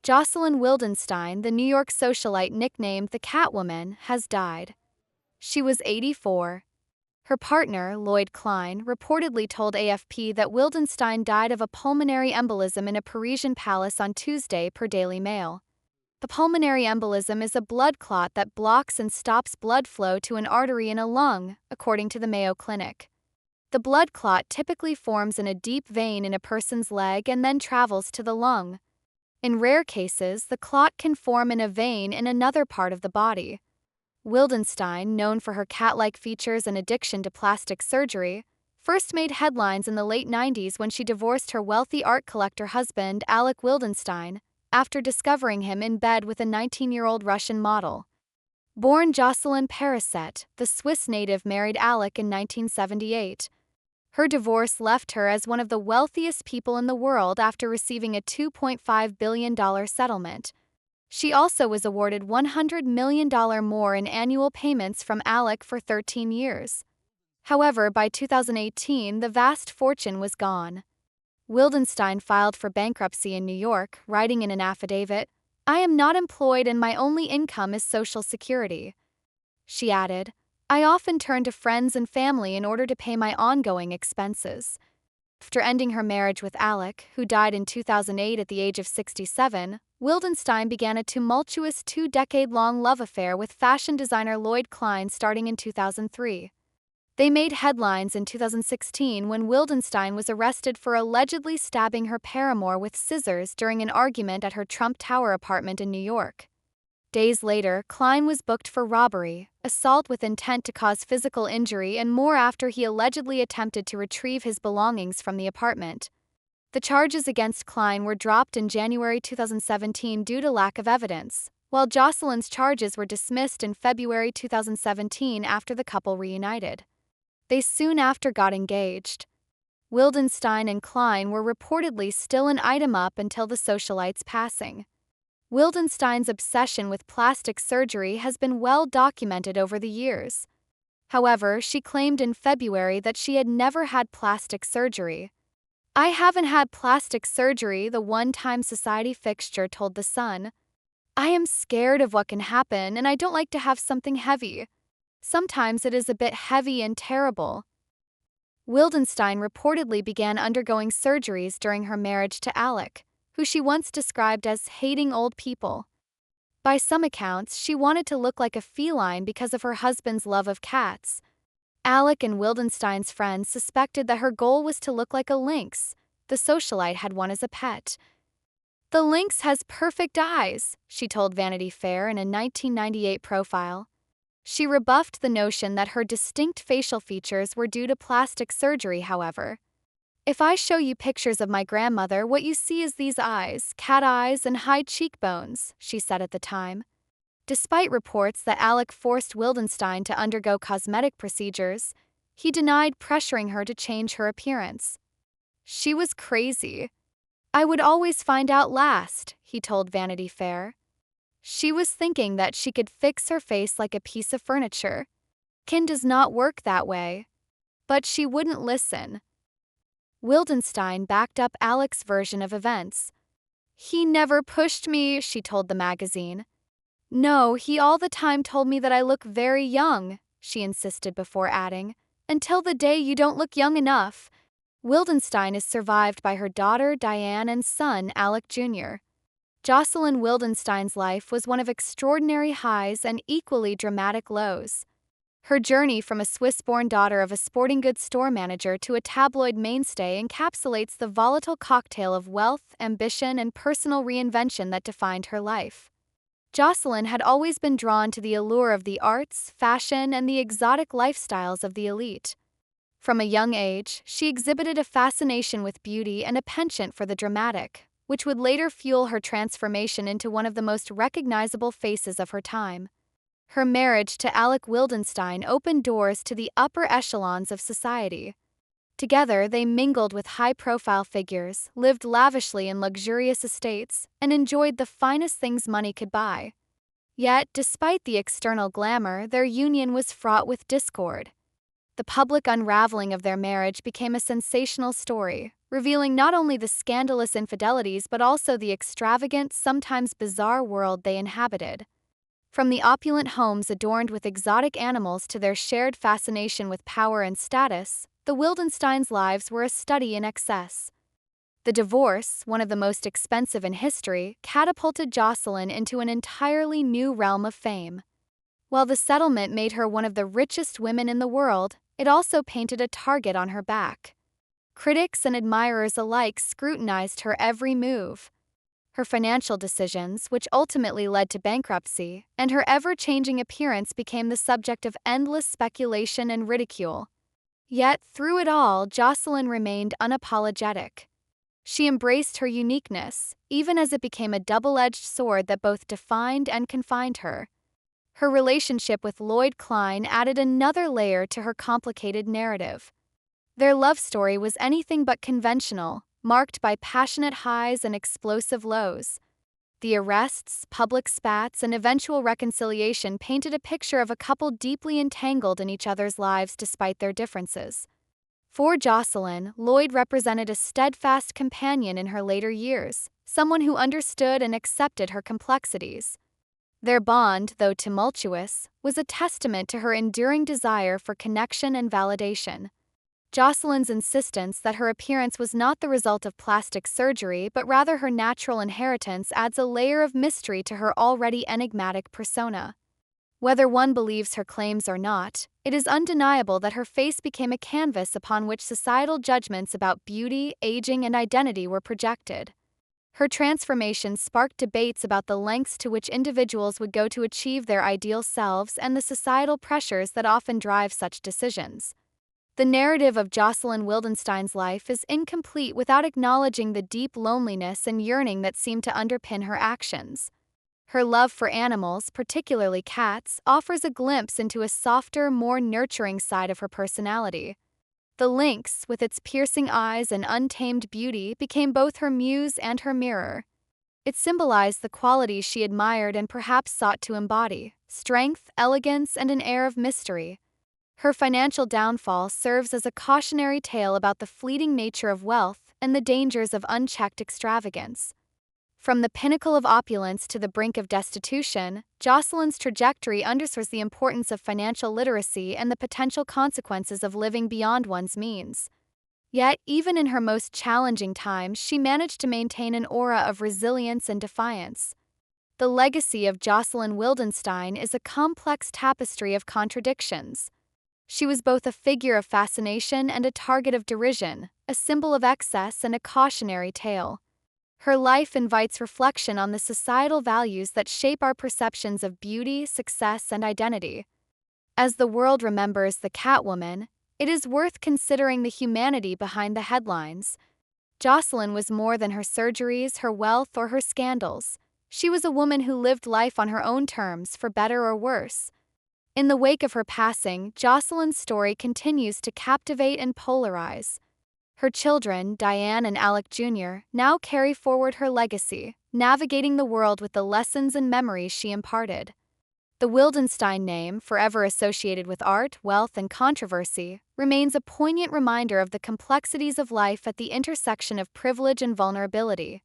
Jocelyn Wildenstein, the New York socialite nicknamed the Catwoman, has died. She was 84. Her partner, Lloyd Klein, reportedly told AFP that Wildenstein died of a pulmonary embolism in a Parisian palace on Tuesday, per Daily Mail. The pulmonary embolism is a blood clot that blocks and stops blood flow to an artery in a lung, according to the Mayo Clinic. The blood clot typically forms in a deep vein in a person's leg and then travels to the lung. In rare cases, the clot can form in a vein in another part of the body. Wildenstein, known for her cat-like features and addiction to plastic surgery, first made headlines in the late 90s when she divorced her wealthy art collector husband, Alec Wildenstein, after discovering him in bed with a 19-year-old Russian model. Born Jocelyn Paraset, the Swiss native married Alec in 1978. Her divorce left her as one of the wealthiest people in the world after receiving a $2.5 billion settlement. She also was awarded $100 million more in annual payments from Alec for 13 years. However, by 2018, the vast fortune was gone. Wildenstein filed for bankruptcy in New York, writing in an affidavit, "I am not employed and my only income is Social Security." She added, "I often turn to friends and family in order to pay my ongoing expenses." After ending her marriage with Alec, who died in 2008 at the age of 67, Wildenstein began a tumultuous 2-decade-long love affair with fashion designer Lloyd Klein starting in 2003. They made headlines in 2016 when Wildenstein was arrested for allegedly stabbing her paramour with scissors during an argument at her Trump Tower apartment in New York. Days later, Klein was booked for robbery, assault with intent to cause physical injury, and more after he allegedly attempted to retrieve his belongings from the apartment. The charges against Klein were dropped in January 2017 due to lack of evidence, while Jocelyn's charges were dismissed in February 2017 after the couple reunited. They soon after got engaged. Wildenstein and Klein were reportedly still an item up until the socialite's passing. Wildenstein's obsession with plastic surgery has been well documented over the years. However, she claimed in February that she had never had plastic surgery. "I haven't had plastic surgery," the one-time Society fixture told The Sun. "I am scared of what can happen and I don't like to have something heavy. Sometimes it is a bit heavy and terrible." Wildenstein reportedly began undergoing surgeries during her marriage to Alec, who she once described as hating old people. By some accounts, she wanted to look like a feline because of her husband's love of cats. Alec and Wildenstein's friends suspected that her goal was to look like a lynx. The socialite had one as a pet. "The lynx has perfect eyes," she told Vanity Fair in a 1998 profile. She rebuffed the notion that her distinct facial features were due to plastic surgery, however. "If I show you pictures of my grandmother, what you see is these eyes, cat eyes, and high cheekbones," she said at the time. Despite reports that Alec forced Wildenstein to undergo cosmetic procedures, he denied pressuring her to change her appearance. "She was crazy. I would always find out last," he told Vanity Fair. "She was thinking that she could fix her face like a piece of furniture. Skin does not work that way." But she wouldn't listen. Wildenstein backed up Alec's version of events. "He never pushed me," she told the magazine. "No, he all the time told me that I look very young," she insisted before adding, "until the day you don't look young enough." Wildenstein is survived by her daughter Diane and son Alec Jr. Jocelyn Wildenstein's life was one of extraordinary highs and equally dramatic lows. Her journey from a Swiss-born daughter of a sporting goods store manager to a tabloid mainstay encapsulates the volatile cocktail of wealth, ambition, and personal reinvention that defined her life. Jocelyn had always been drawn to the allure of the arts, fashion, and the exotic lifestyles of the elite. From a young age, she exhibited a fascination with beauty and a penchant for the dramatic, which would later fuel her transformation into one of the most recognizable faces of her time. Her marriage to Alec Wildenstein opened doors to the upper echelons of society. Together, they mingled with high-profile figures, lived lavishly in luxurious estates, and enjoyed the finest things money could buy. Yet, despite the external glamour, their union was fraught with discord. The public unraveling of their marriage became a sensational story, revealing not only the scandalous infidelities but also the extravagant, sometimes bizarre world they inhabited. From the opulent homes adorned with exotic animals to their shared fascination with power and status, the Wildensteins' lives were a study in excess. The divorce, one of the most expensive in history, catapulted Jocelyn into an entirely new realm of fame. While the settlement made her one of the richest women in the world, it also painted a target on her back. Critics and admirers alike scrutinized her every move. Her financial decisions, which ultimately led to bankruptcy, and her ever-changing appearance became the subject of endless speculation and ridicule. Yet, through it all, Jocelyn remained unapologetic. She embraced her uniqueness, even as it became a double-edged sword that both defined and confined her. Her relationship with Lloyd Klein added another layer to her complicated narrative. Their love story was anything but conventional, marked by passionate highs and explosive lows. The arrests, public spats, and eventual reconciliation painted a picture of a couple deeply entangled in each other's lives despite their differences. For Jocelyn, Lloyd represented a steadfast companion in her later years, someone who understood and accepted her complexities. Their bond, though tumultuous, was a testament to her enduring desire for connection and validation. Jocelyn's insistence that her appearance was not the result of plastic surgery but rather her natural inheritance adds a layer of mystery to her already enigmatic persona. Whether one believes her claims or not, it is undeniable that her face became a canvas upon which societal judgments about beauty, aging, and identity were projected. Her transformation sparked debates about the lengths to which individuals would go to achieve their ideal selves and the societal pressures that often drive such decisions. The narrative of Jocelyn Wildenstein's life is incomplete without acknowledging the deep loneliness and yearning that seem to underpin her actions. Her love for animals, particularly cats, offers a glimpse into a softer, more nurturing side of her personality. The lynx, with its piercing eyes and untamed beauty, became both her muse and her mirror. It symbolized the qualities she admired and perhaps sought to embody: strength, elegance, and an air of mystery. Her financial downfall serves as a cautionary tale about the fleeting nature of wealth and the dangers of unchecked extravagance. From the pinnacle of opulence to the brink of destitution, Jocelyn's trajectory underscores the importance of financial literacy and the potential consequences of living beyond one's means. Yet, even in her most challenging times, she managed to maintain an aura of resilience and defiance. The legacy of Jocelyn Wildenstein is a complex tapestry of contradictions. She was both a figure of fascination and a target of derision, a symbol of excess and a cautionary tale. Her life invites reflection on the societal values that shape our perceptions of beauty, success, and identity. As the world remembers the Catwoman, it is worth considering the humanity behind the headlines. Jocelyn was more than her surgeries, her wealth, or her scandals. She was a woman who lived life on her own terms, for better or worse. In the wake of her passing, Jocelyn's story continues to captivate and polarize. Her children, Diane and Alec Jr., now carry forward her legacy, navigating the world with the lessons and memories she imparted. The Wildenstein name, forever associated with art, wealth, and controversy, remains a poignant reminder of the complexities of life at the intersection of privilege and vulnerability.